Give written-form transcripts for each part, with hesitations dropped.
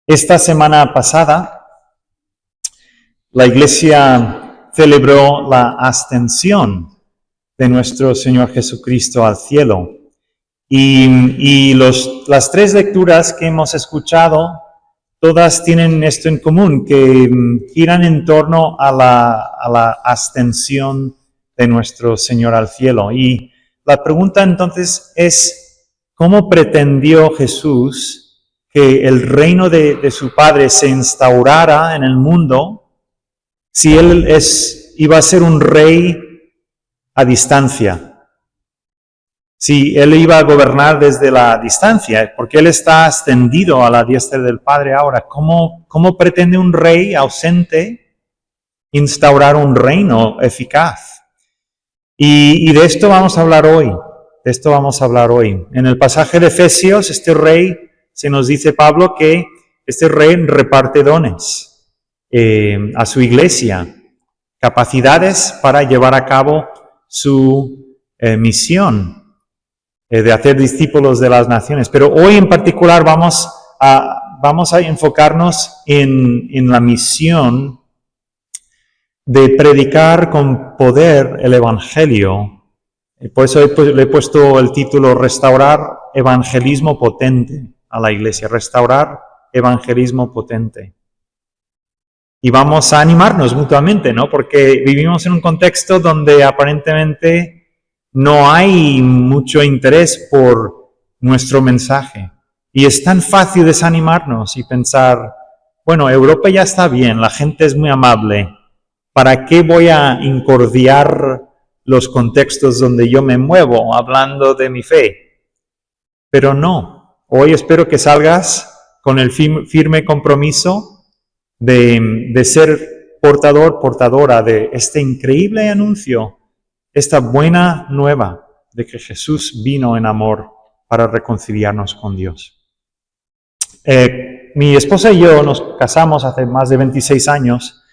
Esta semana pasada, la Iglesia celebró la ascensión de nuestro Señor Jesucristo al cielo. Y las tres lecturas que hemos escuchado, todas tienen esto en común, que giran en torno a la ascensión de nuestro Señor al cielo. Y la pregunta entonces es, ¿cómo pretendió Jesús que el reino de su Padre se instaurara en el mundo si Él iba a ser un rey a distancia? Si Él iba a gobernar desde la distancia, porque Él está ascendido a la diestra del Padre ahora, ¿cómo pretende un rey ausente instaurar un reino eficaz? Y de esto vamos a hablar hoy. En el pasaje de Efesios, este rey, se nos dice Pablo que este rey reparte dones a su iglesia, capacidades para llevar a cabo su misión de hacer discípulos de las naciones. Pero hoy en particular vamos a enfocarnos en la misión de predicar con poder el Evangelio. Por eso le he puesto el título Restaurar Evangelismo Potente a la iglesia, restaurar evangelismo potente. Y vamos a animarnos mutuamente, ¿no? Porque vivimos en un contexto donde aparentemente no hay mucho interés por nuestro mensaje. Y es tan fácil desanimarnos y pensar, bueno, Europa ya está bien, la gente es muy amable, ¿para qué voy a incordiar los contextos donde yo me muevo hablando de mi fe? Pero no. Hoy espero que salgas con el firme compromiso de ser portadora de este increíble anuncio, esta buena nueva de que Jesús vino en amor para reconciliarnos con Dios. Mi esposa y yo nos casamos hace más de 26 años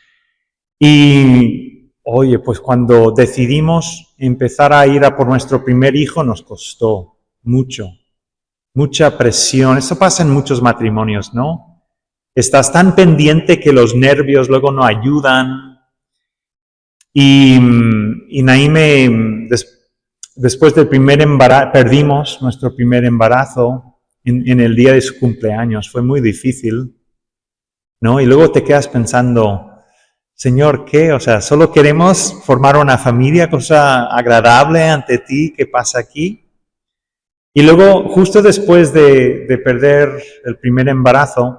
y, oye, pues cuando decidimos empezar a ir a por nuestro primer hijo nos costó mucha presión. Eso pasa en muchos matrimonios, ¿no? Estás tan pendiente que los nervios luego no ayudan. Y Naime, después del primer embarazo, perdimos nuestro primer embarazo en el día de su cumpleaños. Fue muy difícil, ¿no? Y luego te quedas pensando, Señor, ¿qué? O sea, solo queremos formar una familia, cosa agradable ante ti. ¿Qué pasa aquí? Y luego, justo después de perder el primer embarazo,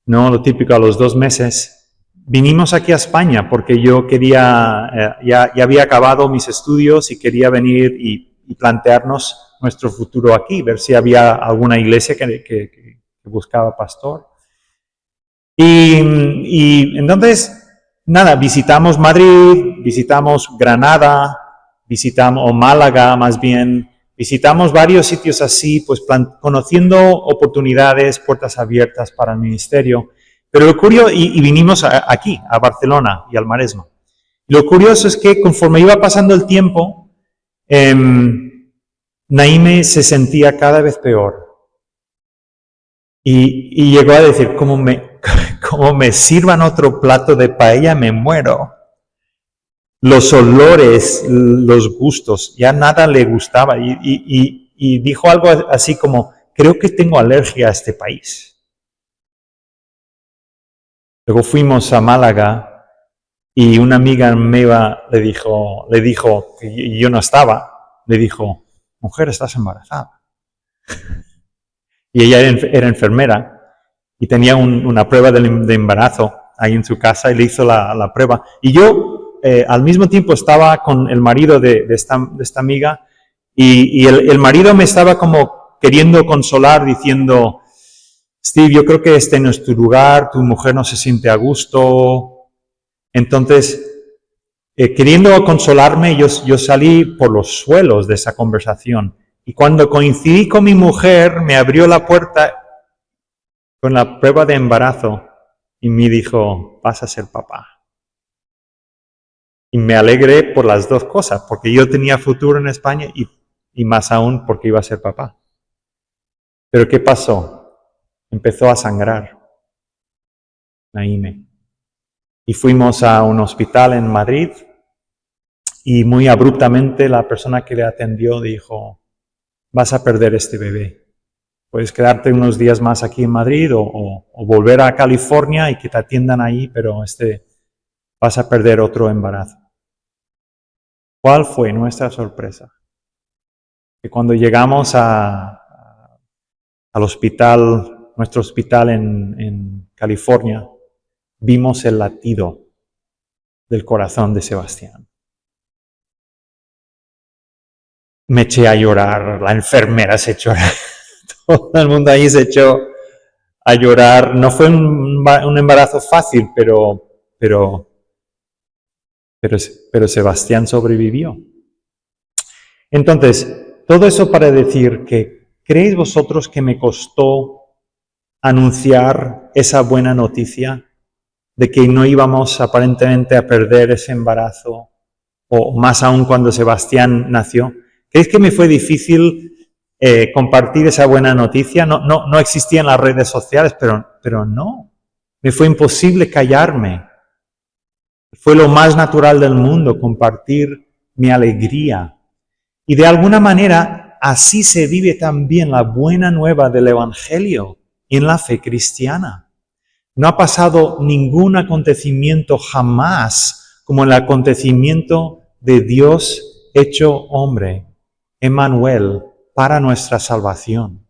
no lo típico a los 2 meses, vinimos aquí a España porque yo quería, ya había acabado mis estudios y quería venir y plantearnos nuestro futuro aquí, ver si había alguna iglesia que buscaba pastor. Y entonces, nada, visitamos Madrid, visitamos Granada, visitamos Málaga más bien. Visitamos varios sitios así, pues conociendo oportunidades, puertas abiertas para el ministerio. Pero lo curioso, y vinimos aquí, a Barcelona y al Maresme. Lo curioso es que conforme iba pasando el tiempo, Naime se sentía cada vez peor. Y llegó a decir, como me sirvan otro plato de paella, me muero. Los olores, los gustos, ya nada le gustaba y dijo algo así como, creo que tengo alergia a este país. Luego fuimos a Málaga y una amiga mía le dijo, y yo no estaba, le dijo, mujer, estás embarazada. Y ella era enfermera y tenía una prueba de embarazo ahí en su casa y le hizo la prueba. Y yo, al mismo tiempo estaba con el marido de esta amiga y el marido me estaba como queriendo consolar diciendo, Steve, yo creo que este no es tu lugar, tu mujer no se siente a gusto. Entonces, queriendo consolarme, yo salí por los suelos de esa conversación. Y cuando coincidí con mi mujer, me abrió la puerta con la prueba de embarazo y me dijo, vas a ser papá. Y me alegré por las dos cosas, porque yo tenía futuro en España y más aún porque iba a ser papá. Pero ¿qué pasó? empezó a sangrar, Naime. Y fuimos a un hospital en Madrid y muy abruptamente la persona que le atendió dijo, vas a perder este bebé. Puedes quedarte unos días más aquí en Madrid o volver a California y que te atiendan ahí, pero vas a perder otro embarazo. ¿Cuál fue nuestra sorpresa? Que cuando llegamos al hospital, nuestro hospital en California, vimos el latido del corazón de Sebastián. Me eché a llorar, la enfermera se echó a llorar, todo el mundo ahí se echó a llorar. No fue un embarazo fácil, pero Sebastián sobrevivió. Entonces, todo eso para decir que, ¿creéis vosotros que me costó anunciar esa buena noticia de que no íbamos aparentemente a perder ese embarazo, o más aún cuando Sebastián nació? ¿Creéis que me fue difícil compartir esa buena noticia? No existían las redes sociales, pero no. Me fue imposible callarme. Fue lo más natural del mundo compartir mi alegría. Y de alguna manera así se vive también la buena nueva del Evangelio en la fe cristiana. No ha pasado ningún acontecimiento jamás como el acontecimiento de Dios hecho hombre, Emmanuel, para nuestra salvación.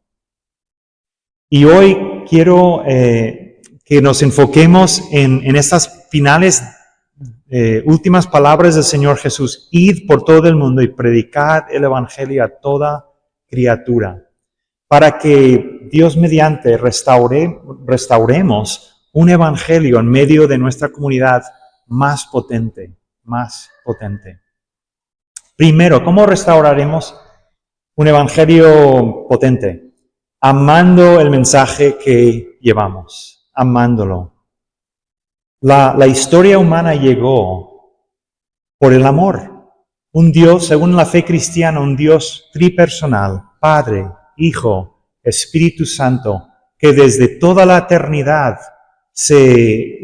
Y hoy quiero que nos enfoquemos en estas finales, últimas palabras del Señor Jesús. Id por todo el mundo y predicad el Evangelio a toda criatura, para que Dios mediante restauremos un Evangelio en medio de nuestra comunidad más potente, más potente. Primero, ¿cómo restauraremos un Evangelio potente? Amando el mensaje que llevamos, amándolo. La historia humana llegó por el amor. Un Dios, según la fe cristiana, un Dios tripersonal, Padre, Hijo, Espíritu Santo, que desde toda la eternidad se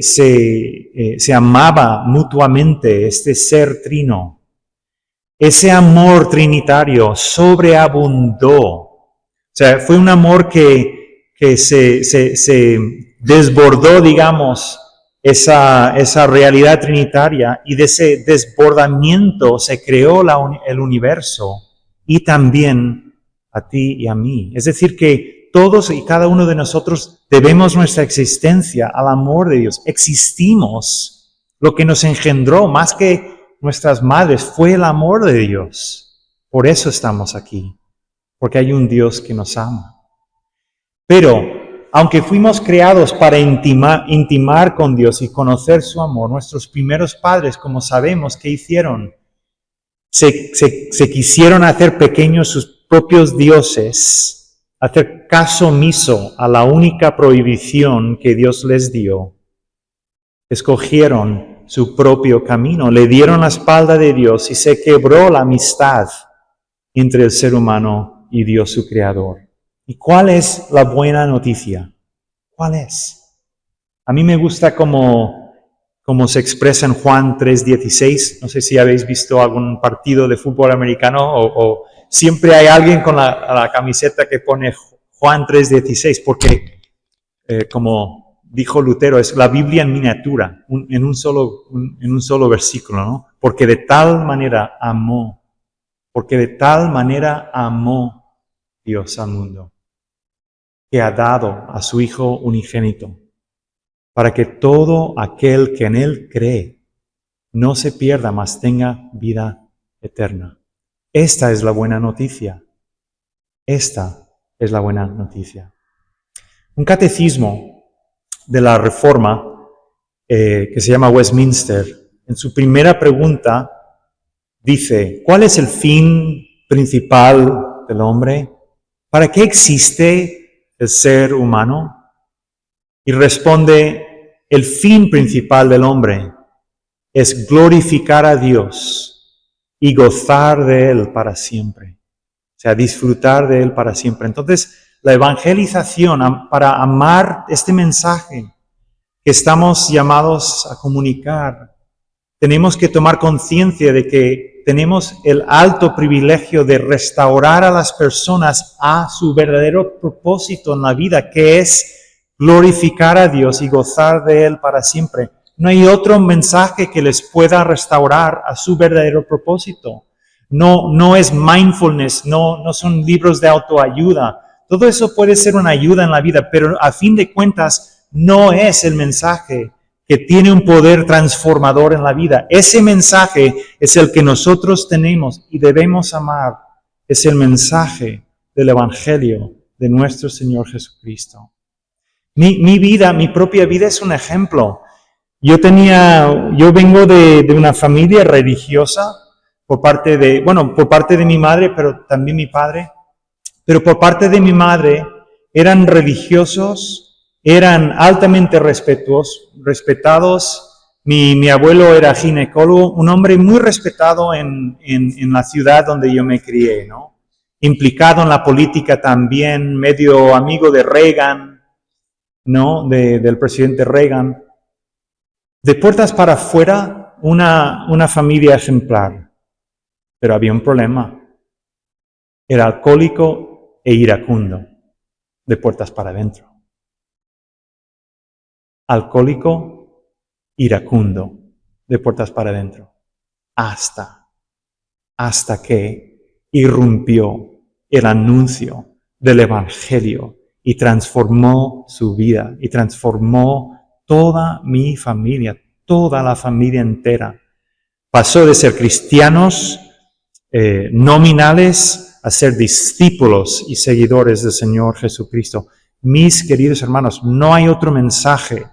amaba mutuamente, este ser trino. Ese amor trinitario sobreabundó. O sea, fue un amor que se desbordó, digamos, esa realidad trinitaria, y de ese desbordamiento se creó el universo y también a ti y a mí. Es decir, que todos y cada uno de nosotros debemos nuestra existencia al amor de Dios. Existimos. Lo que nos engendró, más que nuestras madres, fue el amor de Dios. Por eso estamos aquí, porque hay un Dios que nos ama. Pero, aunque fuimos creados para intimar con Dios y conocer su amor, nuestros primeros padres, como sabemos, ¿qué hicieron? Se quisieron hacer pequeños sus propios dioses, hacer caso omiso a la única prohibición que Dios les dio. Escogieron su propio camino, le dieron la espalda de Dios y se quebró la amistad entre el ser humano y Dios su Creador. ¿Y cuál es la buena noticia? ¿Cuál es? A mí me gusta cómo se expresa en Juan 3:16. No sé si habéis visto algún partido de fútbol americano o siempre hay alguien con la camiseta que pone Juan 3:16, porque como dijo Lutero, es la Biblia en miniatura, en un solo versículo, ¿no? Porque de tal manera amó Dios al mundo, que ha dado a su Hijo unigénito, para que todo aquel que en Él cree no se pierda, mas tenga vida eterna. Esta es la buena noticia. Esta es la buena noticia. Un catecismo de la Reforma, que se llama Westminster, en su primera pregunta dice: ¿cuál es el fin principal del hombre? ¿Para qué existe el ser humano? Y responde: el fin principal del hombre es glorificar a Dios y gozar de Él para siempre. O sea, disfrutar de Él para siempre. Entonces, la evangelización, para amar este mensaje que estamos llamados a comunicar. Tenemos que tomar conciencia de que tenemos el alto privilegio de restaurar a las personas a su verdadero propósito en la vida, que es glorificar a Dios y gozar de Él para siempre. No hay otro mensaje que les pueda restaurar a su verdadero propósito. No es mindfulness, no son libros de autoayuda. Todo eso puede ser una ayuda en la vida, pero a fin de cuentas no es el mensaje que tiene un poder transformador en la vida. Ese mensaje es el que nosotros tenemos y debemos amar. Es el mensaje del Evangelio de nuestro Señor Jesucristo. Mi vida, mi propia vida es un ejemplo. Yo vengo de una familia religiosa por parte de mi madre, pero también mi padre. Pero por parte de mi madre eran religiosos, eran altamente respetados. Mi abuelo era ginecólogo, un hombre muy respetado en la ciudad donde yo me crié, ¿no? Implicado en la política también, medio amigo de Reagan, ¿no? Del presidente Reagan. De puertas para afuera, una familia ejemplar. Pero había un problema. Era alcohólico e iracundo. De puertas para adentro. Alcohólico, iracundo, de puertas para adentro, hasta que irrumpió el anuncio del Evangelio y transformó su vida y transformó toda mi familia, toda la familia entera. Pasó de ser cristianos nominales a ser discípulos y seguidores del Señor Jesucristo. Mis queridos hermanos, no hay otro mensaje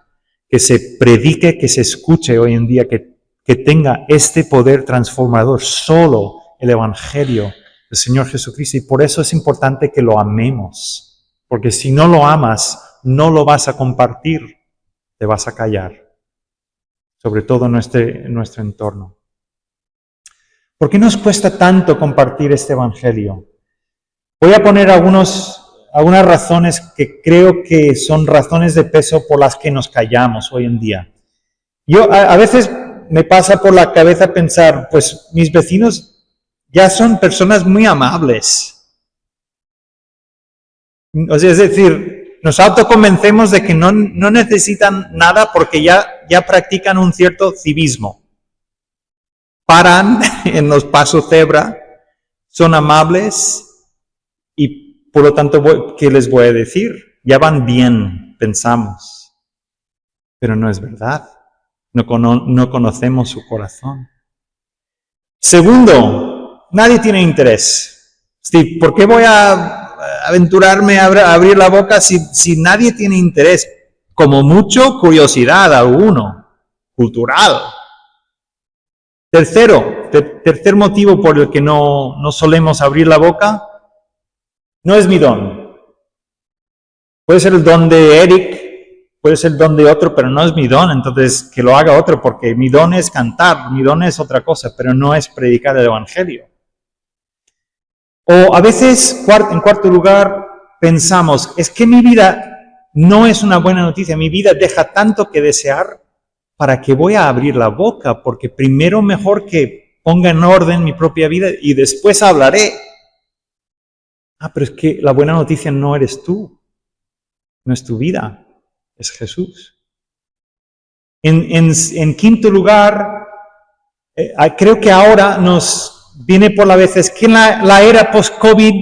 que se predique, que se escuche hoy en día, que tenga este poder transformador, solo el Evangelio del Señor Jesucristo. Y por eso es importante que lo amemos, porque si no lo amas, no lo vas a compartir, te vas a callar, sobre todo en nuestro entorno. ¿Por qué nos cuesta tanto compartir este Evangelio? Voy a poner algunas razones que creo que son razones de peso por las que nos callamos hoy en día. Yo a veces me pasa por la cabeza pensar, pues mis vecinos ya son personas muy amables. O sea, es decir, nos autoconvencemos de que no necesitan nada porque ya practican un cierto civismo. Paran en los pasos cebra, son amables y por lo tanto, ¿qué les voy a decir? Ya van bien, pensamos. Pero no es verdad. No conocemos su corazón. Segundo, nadie tiene interés. Steve, ¿por qué voy a aventurarme a abrir la boca si nadie tiene interés? Como mucho, curiosidad alguno, cultural. Tercer motivo por el que no solemos abrir la boca, no es mi don. Puede ser el don de Eric, puede ser el don de otro, pero no es mi don, entonces que lo haga otro, porque mi don es cantar, mi don es otra cosa, pero no es predicar el Evangelio. O a veces, en cuarto lugar, pensamos, es que mi vida no es una buena noticia, mi vida deja tanto que desear, ¿para qué voy a abrir la boca? Porque primero mejor que ponga en orden mi propia vida y después hablaré. Pero es que la buena noticia no eres tú, no es tu vida, es Jesús. En quinto lugar, creo que ahora nos viene por la vez, es que en la era post-COVID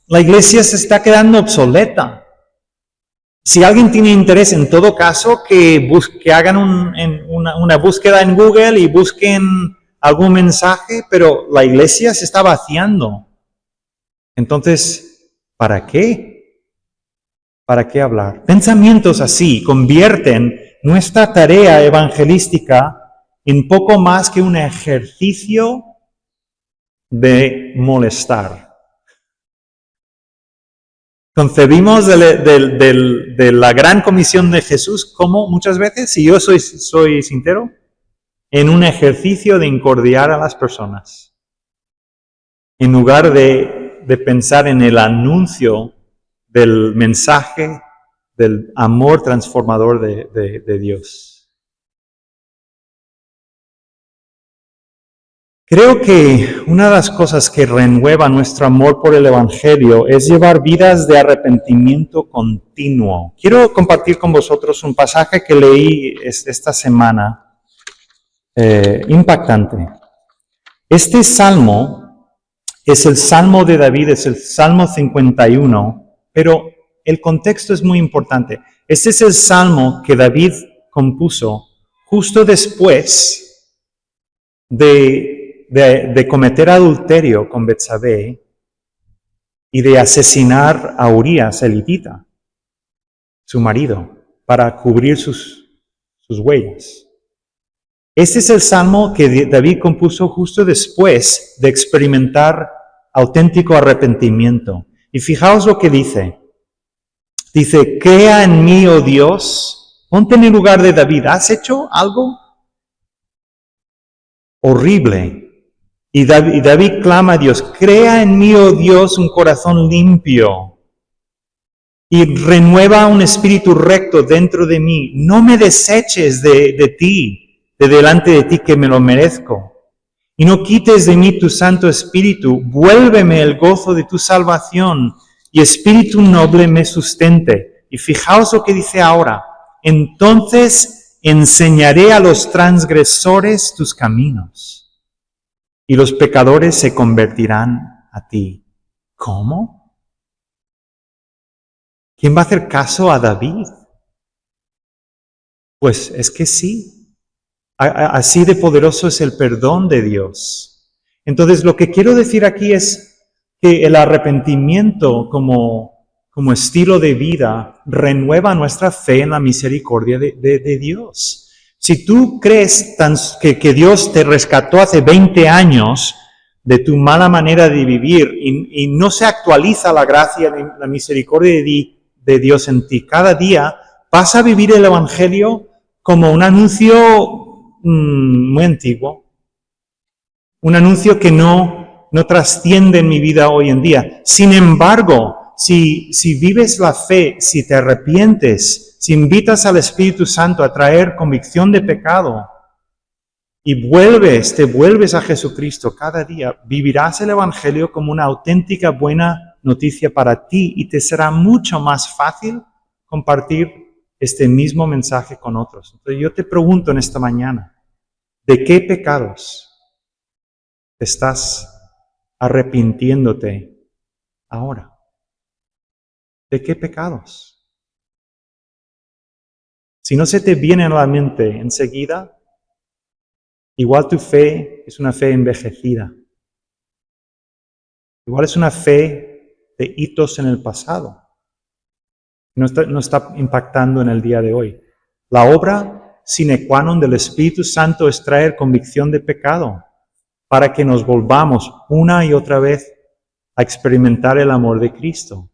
la iglesia se está quedando obsoleta. Si alguien tiene interés, en todo caso, que hagan una búsqueda en Google y busquen algún mensaje, pero la iglesia se está vaciando. Entonces, ¿para qué? ¿Para qué hablar? Pensamientos así convierten nuestra tarea evangelística en poco más que un ejercicio de molestar. Concebimos de la gran comisión de Jesús como muchas veces, si yo soy sincero, en un ejercicio de incordiar a las personas. En lugar de pensar en el anuncio del mensaje, del amor transformador de Dios. Creo que una de las cosas que renueva nuestro amor por el Evangelio es llevar vidas de arrepentimiento continuo. Quiero compartir con vosotros un pasaje que leí esta semana, impactante. Este salmo es el Salmo de David, es el Salmo 51, pero el contexto es muy importante. Este es el Salmo que David compuso justo después de cometer adulterio con Betsabé y de asesinar a Urías, elitita, su marido, para cubrir sus huellas. Este es el salmo que David compuso justo después de experimentar auténtico arrepentimiento. Y fijaos lo que dice. Dice, crea en mí, oh Dios, ponte en el lugar de David. ¿Has hecho algo horrible? Y David clama a Dios, crea en mí, oh Dios, un corazón limpio y renueva un espíritu recto dentro de mí. No me deseches de ti, de delante de ti que me lo merezco. Y no quites de mí tu Santo Espíritu. Vuélveme el gozo de tu salvación y espíritu noble me sustente. Y fijaos lo que dice ahora. Entonces enseñaré a los transgresores tus caminos. Y los pecadores se convertirán a ti. ¿Cómo? ¿Quién va a hacer caso a David? Pues es que sí. Así de poderoso es el perdón de Dios. Entonces lo que quiero decir aquí es que el arrepentimiento como estilo de vida renueva nuestra fe en la misericordia de Dios. Si tú crees que Dios te rescató hace 20 años de tu mala manera de vivir y no se actualiza la gracia y la misericordia de Dios en ti cada día, vas a vivir el Evangelio como un anuncio muy antiguo, un anuncio que no trasciende en mi vida hoy en día. Sin embargo, si vives la fe, si te arrepientes, si invitas al Espíritu Santo a traer convicción de pecado y te vuelves a Jesucristo cada día, vivirás el Evangelio como una auténtica buena noticia para ti y te será mucho más fácil compartir este mismo mensaje con otros. Entonces yo te pregunto en esta mañana, ¿de qué pecados te estás arrepintiéndote ahora? ¿De qué pecados? Si no se te viene a la mente enseguida, igual tu fe es una fe envejecida. Igual es una fe de hitos en el pasado. No está impactando en el día de hoy. La obra sine qua non del Espíritu Santo es traer convicción de pecado para que nos volvamos una y otra vez a experimentar el amor de Cristo.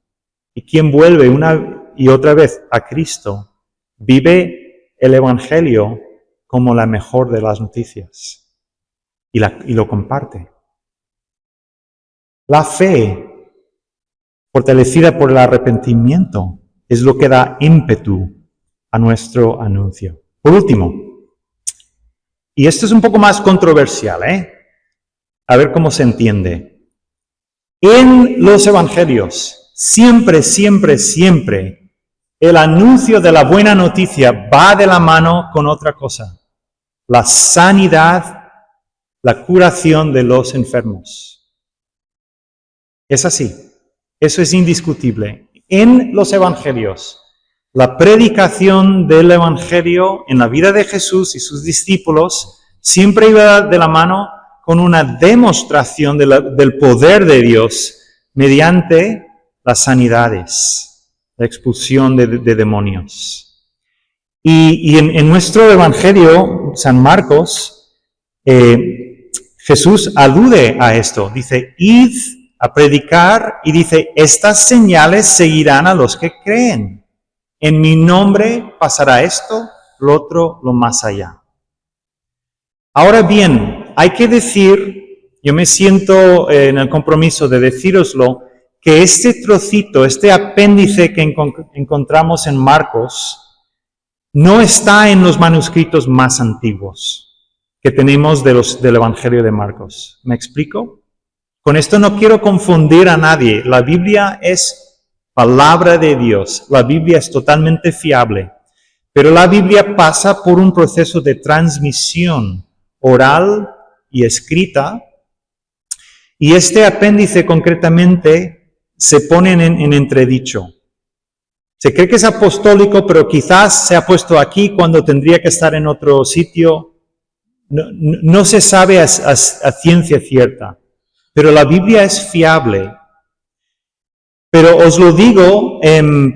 Y quien vuelve una y otra vez a Cristo, vive el Evangelio como la mejor de las noticias y lo comparte. La fe, fortalecida por el arrepentimiento, es lo que da ímpetu a nuestro anuncio. Por último, y esto es un poco más controversial, a ver cómo se entiende. En los evangelios, siempre, el anuncio de la buena noticia va de la mano con otra cosa. La sanidad, la curación de los enfermos. Es así. Eso es indiscutible. En los evangelios, la predicación del evangelio en la vida de Jesús y sus discípulos siempre iba de la mano con una demostración del poder de Dios mediante las sanidades, la expulsión de demonios. Y en nuestro evangelio, San Marcos, Jesús alude a esto. Dice, id a predicar, y dice, estas señales seguirán a los que creen. En mi nombre pasará esto, lo otro, lo más allá. Ahora bien, hay que decir, yo me siento en el compromiso de decíroslo, que este trocito, este apéndice que encontramos en Marcos, no está en los manuscritos más antiguos que tenemos del Evangelio de Marcos. ¿Me explico? Con esto no quiero confundir a nadie. La Biblia es palabra de Dios. La Biblia es totalmente fiable. Pero la Biblia pasa por un proceso de transmisión oral y escrita. Y este apéndice concretamente se pone en entredicho. Se cree que es apostólico, pero quizás se ha puesto aquí cuando tendría que estar en otro sitio. No se sabe a ciencia cierta. Pero la Biblia es fiable. Pero os lo digo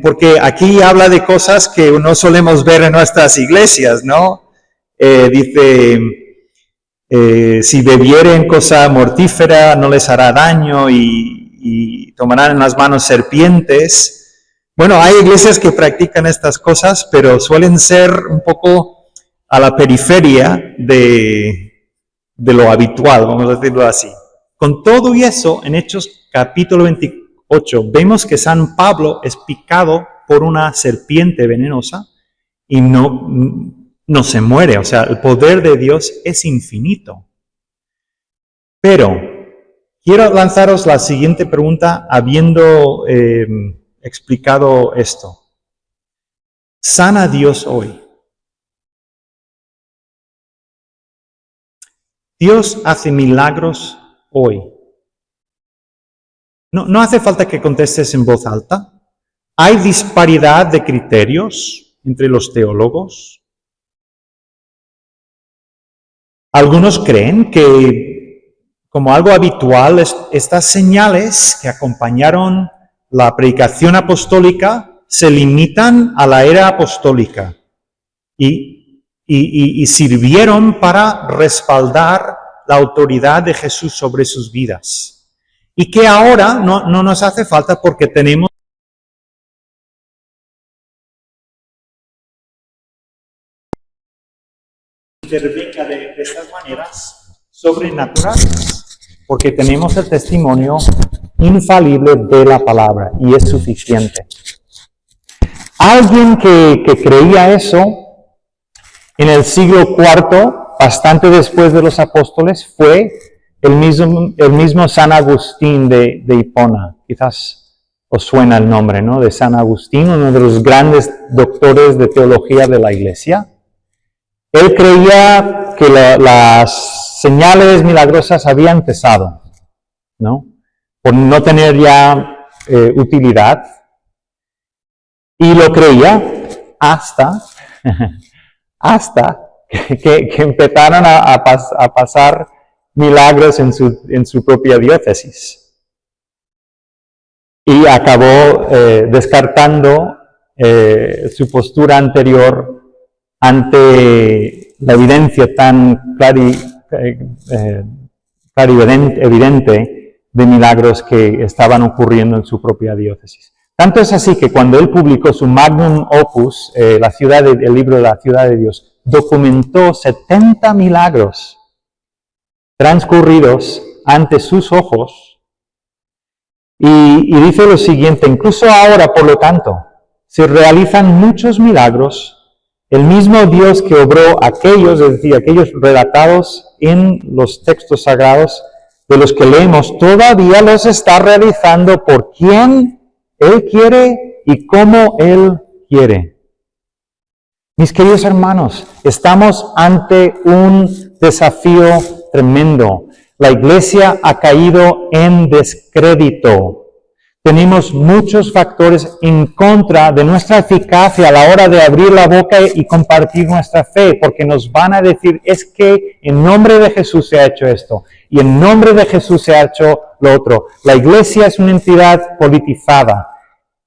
porque aquí habla de cosas que no solemos ver en nuestras iglesias, ¿no? Dice, si bebieren cosa mortífera no les hará daño y tomarán en las manos serpientes. Bueno, hay iglesias que practican estas cosas, pero suelen ser un poco a la periferia de lo habitual, vamos a decirlo así. Con todo y eso, en Hechos capítulo 28, vemos que San Pablo es picado por una serpiente venenosa y no se muere. O sea, el poder de Dios es infinito. Pero quiero lanzaros la siguiente pregunta habiendo explicado esto. ¿Sana Dios hoy? ¿Dios hace milagros hoy? No hace falta que contestes en voz alta. ¿Hay disparidad de criterios entre los teólogos? Algunos creen que, como algo habitual, estas señales que acompañaron la predicación apostólica se limitan a la era apostólica y sirvieron para respaldar la autoridad de Jesús sobre sus vidas. Y que ahora no nos hace falta porque tenemos intervenga de estas maneras sobrenaturales, porque tenemos el testimonio infalible de la palabra y es suficiente. Alguien que creía eso en el siglo IV, bastante después de los apóstoles, fue el mismo San Agustín de Hipona. Quizás os suena el nombre, ¿no? De San Agustín, uno de los grandes doctores de teología de la Iglesia. Él creía que las señales milagrosas habían cesado, ¿no? Por no tener ya utilidad. Y lo creía hasta que empezaron a pasar milagros en su propia diócesis. Y acabó descartando su postura anterior ante la evidencia tan evidente de milagros que estaban ocurriendo en su propia diócesis. Tanto es así que cuando él publicó su magnum opus, el libro de la Ciudad de Dios, documentó 70 milagros transcurridos ante sus ojos y dice lo siguiente: incluso ahora, por lo tanto, se realizan muchos milagros. El mismo Dios que obró aquellos, es decir, aquellos relatados en los textos sagrados de los que leemos, todavía los está realizando por quien Él quiere y como Él quiere. Mis queridos hermanos, estamos ante un desafío tremendo. La Iglesia ha caído en descrédito. Tenemos muchos factores en contra de nuestra eficacia a la hora de abrir la boca y compartir nuestra fe, porque nos van a decir, es que en nombre de Jesús se ha hecho esto, y en nombre de Jesús se ha hecho lo otro. La Iglesia es una entidad politizada,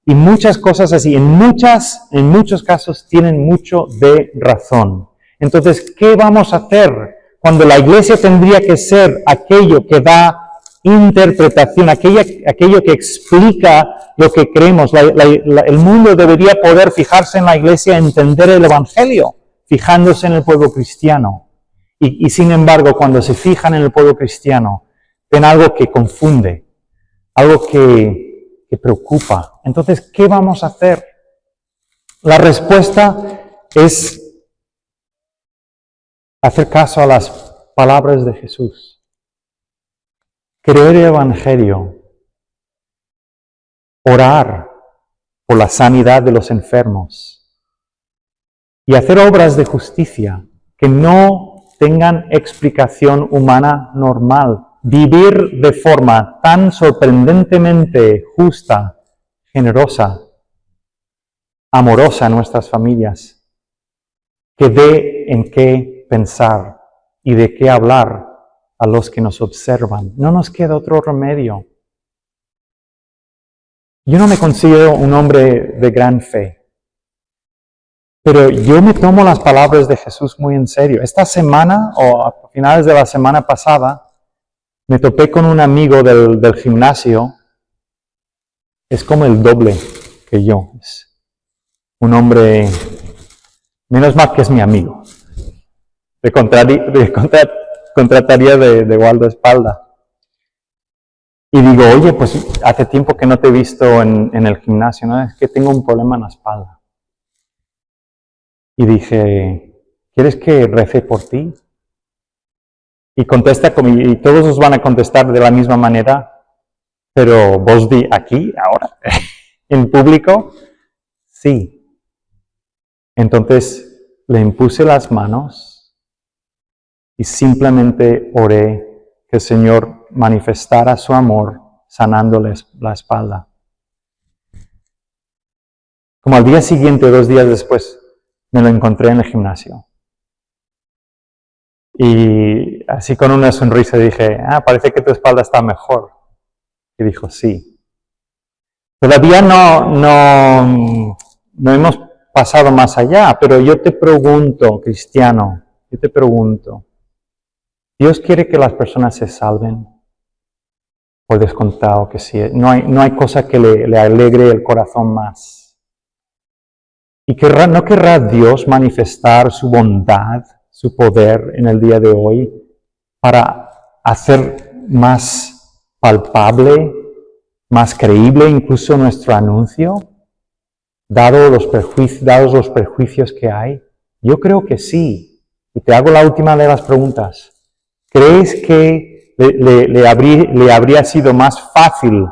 y muchas cosas así, en muchos casos tienen mucho de razón. Entonces, ¿qué vamos a hacer cuando la Iglesia tendría que ser aquello que da interpretación, aquello que explica lo que creemos? El mundo debería poder fijarse en la Iglesia, entender el Evangelio, fijándose en el pueblo cristiano. Y sin embargo, cuando se fijan en el pueblo cristiano, ven algo que confunde, algo que que preocupa. Entonces, ¿qué vamos a hacer? La respuesta es hacer caso a las palabras de Jesús. Creer el Evangelio. Orar por la sanidad de los enfermos. Y hacer obras de justicia que no tengan explicación humana normal. Vivir de forma tan sorprendentemente justa, generosa, amorosa en nuestras familias, que dé en qué pensar y de qué hablar a los que nos observan. No nos queda otro remedio. Yo no me considero un hombre de gran fe, pero yo me tomo las palabras de Jesús muy en serio. Esta semana, o a finales de la semana pasada, me topé con un amigo del gimnasio. Es como el doble que yo. Es un hombre, menos mal que es mi amigo. Le contrataría de guardaespaldas. Y digo, oye, pues hace tiempo que no te he visto en el gimnasio, ¿no? Es que tengo un problema en la espalda. Y dije, ¿quieres que rece por ti? Y contesta, y todos os van a contestar de la misma manera, pero vos di aquí, ahora, en público, sí. Entonces le impuse las manos y simplemente oré que el Señor manifestara su amor sanándoles la espalda. Como al día siguiente, 2 días después, me lo encontré en el gimnasio. Y así con una sonrisa dije, parece que tu espalda está mejor. Y dijo, sí. Todavía no hemos pasado más allá, pero yo te pregunto, cristiano, ¿Dios quiere que las personas se salven? Por descontado que sí. No hay cosa que le alegre el corazón más. ¿Y no querrá Dios manifestar su bondad, su poder en el día de hoy para hacer más palpable, más creíble incluso nuestro anuncio, dados los perjuicios que hay? Yo creo que sí. Y te hago la última de las preguntas. ¿Crees que le habría sido más fácil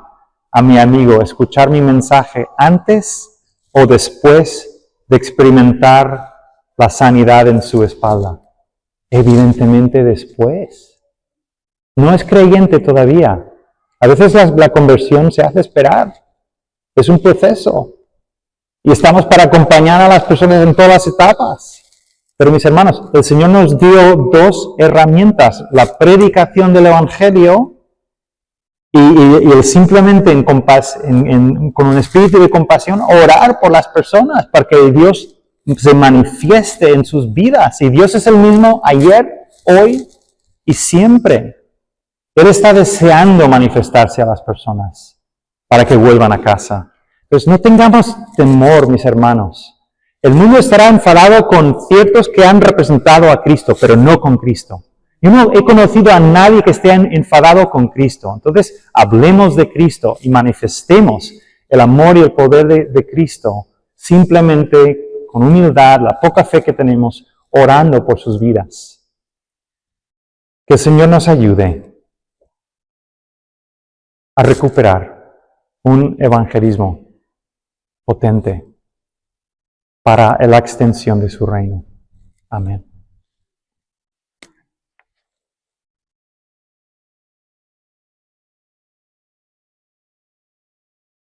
a mi amigo escuchar mi mensaje antes o después de experimentar la sanidad en su espalda? Evidentemente después. No es creyente todavía. A veces la conversión se hace esperar. Es un proceso. Y estamos para acompañar a las personas en todas las etapas. Pero mis hermanos, el Señor nos dio 2 herramientas. La predicación del Evangelio y el simplemente con un espíritu de compasión orar por las personas para que Dios se manifieste en sus vidas. Y Dios es el mismo ayer, hoy y siempre. Él está deseando manifestarse a las personas para que vuelvan a casa. Entonces no tengamos temor, mis hermanos. El mundo estará enfadado con ciertos que han representado a Cristo, pero no con Cristo. Yo no he conocido a nadie que esté enfadado con Cristo. Entonces, hablemos de Cristo y manifestemos el amor y el poder de Cristo simplemente con humildad, la poca fe que tenemos, orando por sus vidas. Que el Señor nos ayude a recuperar un evangelismo potente para la extensión de su reino. Amén.